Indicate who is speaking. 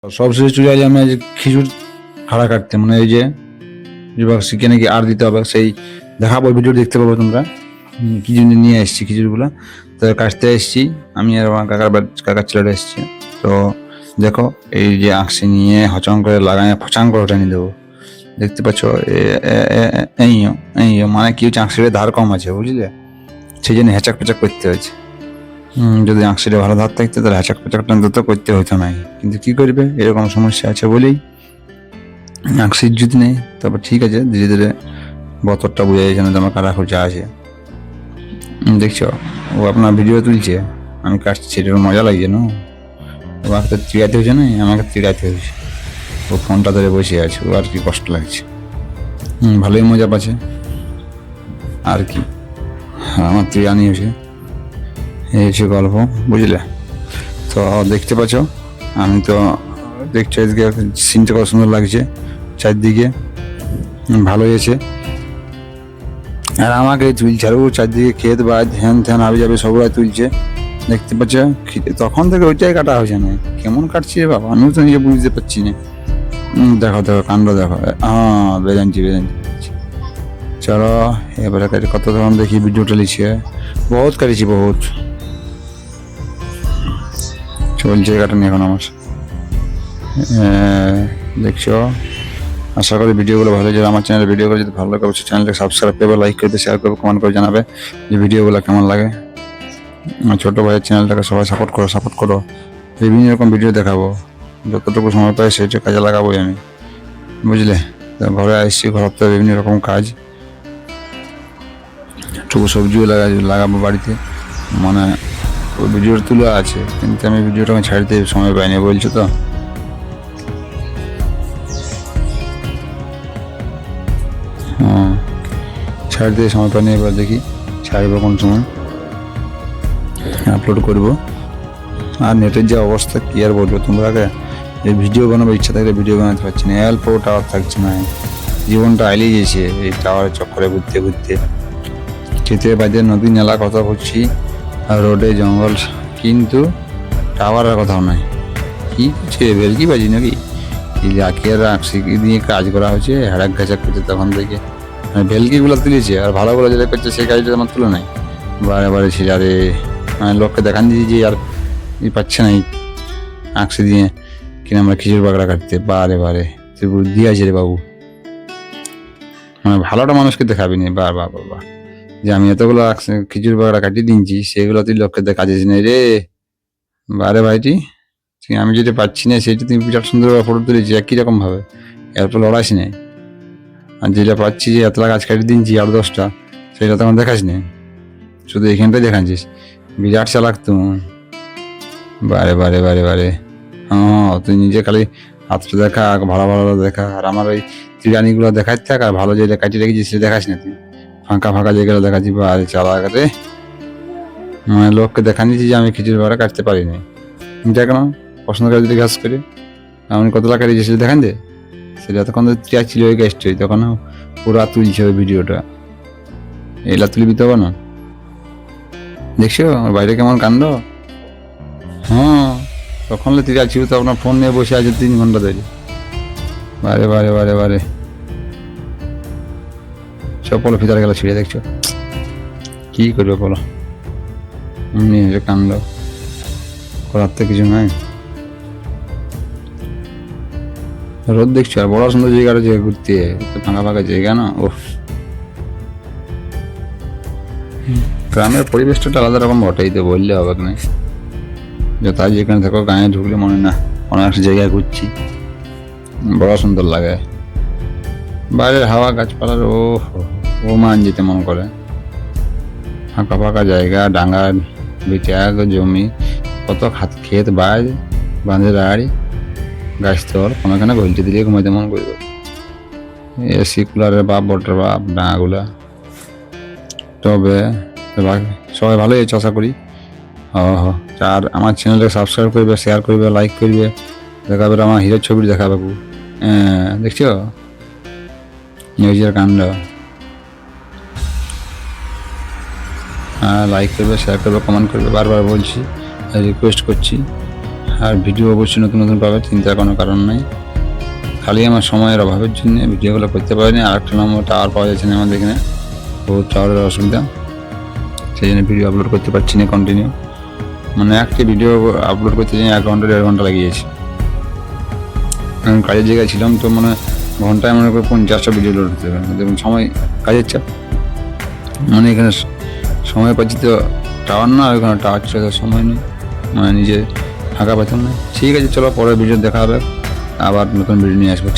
Speaker 1: সবশেষে চলে আসলাম এই যে খিচুড় খাড়া কাটতে, মানে এই যে শিখে নাকি আর দিতে হবে, সেই দেখাবো, ভিডিও দেখতে পাবো তোমরা। কি জন্য নিয়ে এসেছি খিচুড়িগুলো, তো কাটতে এসেছি আমি আর আমার কাকার ছেলেটা এসেছি। তো দেখো এই যে আঁকশি নিয়ে হচং করে লাগাই ফচাং করে ওটা নিয়ে দেবো, দেখতে পাচ্ছ। এই মানে কি হচ্ছে, আঁকশিটা ধার কম আছে বুঝলে, সেই জন্য হেঁচাক পেচাক করতে হয়েছে। যদি আঁকশিটা ভালো ধার থাকতো তাহলে হ্যাচাক প্যাচাকটা তো করতে হতো না, কিন্তু কি করবে, এরকম সমস্যা আছে বলেই আঁকশির যদি নেই। তারপর ঠিক আছে, ধীরে ধীরে বতরটা বোঝা যাচ্ছে না তোমার কারা খোঁজা আছে। দেখছো ও আপনার ভিডিও তুলছে, আমি কাটছি, এটার মজা লাগছে না। ও আমাকে চিড়াতে হয়েছে না, আমাকে চিড়াতে হয়েছে। ও ফোনটা ধরে বসে আছে, ও আর কি কষ্ট লাগছে। ভালোই মজা পাচ্ছে আর কি, আমার চিড়ানি হয়েছে, এই হচ্ছে গল্প বুঝলে। তো দেখতে পাচ্ছ, আমি তো দেখছি আজকে সিনটা কত সুন্দর লাগছে চারদিকে, ভালো হয়েছে। আর আমাকে তুলছে, আর ও চারদিকে ক্ষেত বা ধ্যান ধ্যান আবি যাবে সবাই তুলছে, দেখতে পাচ্ছ। তখন থেকে ওইটাই কাটা হয়েছে না, কেমন কাটছি রে বাবা, আমিও তো নিজে বুঝতে পারছি না। দেখো দেখো কাণ্ড দেখো, হ্যাঁ বেজানছি। চলো এবারে কত তখন দেখি ভিডিওটা লিখছে, বহুত কাটিছি বহুত, চলছে কাটানি এখন আমার। দেখছো, আশা করি ভিডিওগুলো ভালো লাগে। আমার চ্যানেলের ভিডিওগুলো যদি ভালো লাগে অবশ্যই চ্যানেলটাকে সাবস্ক্রাইব করবে, লাইক করবে, শেয়ার করবে, কমেন্ট করে জানাবে যে ভিডিওগুলো কেমন লাগে। আমার ছোটো ভাইয়ের চ্যানেলটাকে সবাই সাপোর্ট করো। বিভিন্ন রকম ভিডিও দেখাবো, যতটুকু সময় পাই সেটা কাজে লাগাবোই আমি, বুঝলে। ঘরে আসছি, ঘর তো বিভিন্ন রকম কাজ, একটু সবজিও লাগাবো বাড়িতে, মানে ওই ভিডিওটা তুলে আছে, কিন্তু আমি ভিডিওটা ছাড়তে সময় পাইনি বলছো তো। হ্যাঁ ছাড় দিয়ে সময় পাইনি, এবার দেখি ছাড়বো কোন সময় আপলোড করব। আর নেটের যে অবস্থা কি আর বলবো তোমাকে, এই ভিডিও বানাবো ইচ্ছা থাকলে ভিডিও বানাতে পারছি না, অল্প টাওয়ার থাকছে না, জীবনটা আইলেই গেছে এই টাওয়ারের চক্করে ঘুরতে ঘুরতে। খেতে বাজে নদী নালা কথা বলছি, আর রোডে জঙ্গল, কিন্তু টাওয়ারের কথাও নাই। কি করছে বেলকি বাজি নাকি, এই যে আখের আঁকশিকি দিয়ে কাজ করা হয়েছে, হ্যাড়াক ঘাচাক করছে তখন থেকে, মানে ভেলকিগুলো তুলেছে, আর ভালোগুলো যেটা করছে সেই কাজটা আমার তুলে নাই। বারে বারে সে আরে মানে লোককে দেখান দিয়েছি, আর পাচ্ছে না এই আঁকশি দিয়ে কিনা আমরা খিচুড়ি বাগড়া কাটতে, বারে বারে তুই বুদ্ধি আছে রে বাবু, মানে ভালোটা মানুষকে দেখাবি নি, বা যে আমি এতগুলো খিচুড়ি বাগড়া কাটিয়ে দিনছি, সেগুলো তুই লোককে দেখাচ্ছিস না রে। বারে ভাইটি, আমি যেটা পাচ্ছি না সেটা তুমি বিরাট সুন্দরভাবে ফটো তুলেছি একই রকম ভাবে, এরপর লড়াইস নেই। আর যেটা পাচ্ছি যে এতলা গাছ কাটিয়ে দিনছি 8-10টা, সেটা তখন দেখাস নি, শুধু এখানটাই দেখাচ্ছিস, বিরাট চালাক তুমি। বারে বারে বারে বারে হ্যাঁ, তুই নিজে খালি হাতটা দেখা, ভালো ভালো দেখা, আর আমার ওই চিরানিগুলো দেখাতে থাক, আর ভালো যেটা কাটিয়ে রেখেছিস সেটা দেখাস না তুই, ফাঁকা ফাঁকা যেগুলো দেখাচ্ছি বারে চালাক রে। মানে লোককে দেখান দিচ্ছি যে আমি খিচুড়ি বাড়া কাটতে পারি না, দেখ না পছন্দ করে যদি ঘাস করে আমি কতলা কাটিয়েছি সেটা দেখান দে। সেটা তখন তো ছিল ওই গ্যাসটি, তখন পুরা তুলছে ওই ভিডিওটা, এলা তুলবি তো না। দেখছো আমার বাইরে কেমন কাণ্ড, হ্যাঁ তখন তুই ছিল তো আপনার ফোন নিয়ে বসে আছে 3 ঘন্টা ধরে, বারে বারে বারে বারে চপল ফিতার গেল ছিঁড়ে, দেখছো কি করবে বলো, এমনি হয়েছে কাণ্ড, করার তো কিছু নাই। রোদ দেখছো, আর বড় সুন্দর জায়গাটা যে ঘুরতে, ফাঁকা ফাঁকা জায়গা না, ও গ্রামের পরিবেশটা আলাদা রকম বটেই, তো বললে হবে না, তাই যেখানে থাকো গায়ে ঢুকলে মনে না অনেক একটা জায়গায় ঘুরছি, বড় সুন্দর লাগে। বাইরের হাওয়া গাছপালার ও মান যেতে মন করে, ফাঁকা ফাঁকা জায়গা, ডাঙ্গা বিটা জমি, কত ক্ষেত বাজ বাঁধের আড়ি গাছতল, কোনোখানে ঘুলতে দিলে ঘুমাইতে মন করবে। এসি কুলারের বাপ বটার বাপ ডাঙাগুলা। তবে সবাই ভালোই আছে আশা করি। আর আমার চ্যানেলটাকে সাবস্ক্রাইব করবে, শেয়ার করবে, লাইক করবে, দেখাবে আমার হিরোর ছবি দেখাবে। দেখছো নিউজের কাণ্ড, হ্যাঁ লাইক করবে, শেয়ার করবে, কমেন্ট করবে, বারবার বলছি, রিকোয়েস্ট করছি। আর ভিডিও অবশ্যই নতুন নতুন পাবে, চিন্তার কোনো কারণ নেই। খালি আমার সময়ের অভাবের জন্য ভিডিওগুলো করতে পারিনি। আর একটা নম্বর টাওয়ার পাওয়া যাচ্ছে না আমাদের এখানে, বহুত টাওয়ারের অসুবিধা, সেই জন্য ভিডিও আপলোড করতে পারছি না কন্টিনিউ। মানে একটি ভিডিও আপলোড করতে গিয়ে 1 ঘন্টা 1.5 ঘন্টা লাগিয়েছি। কারণ কাজের জায়গায় ছিলাম তো মানে ঘন্টায় মনে করে 50টা ভিডিও লোড হতে হবে, দেখুন সময় কাজের চাপ, মানে এখানে সময় পাচ্ছি তো টাওয়ার না, ওইখানে টাওয়ার ছিল তো সময় নেই, মানে নিজে ফাঁকা পেতাম না। ঠিক আছে, চলো পরের ভিডিও দেখা হবে, আবার নতুন ভিডিও নিয়ে আসবো। ঠিক।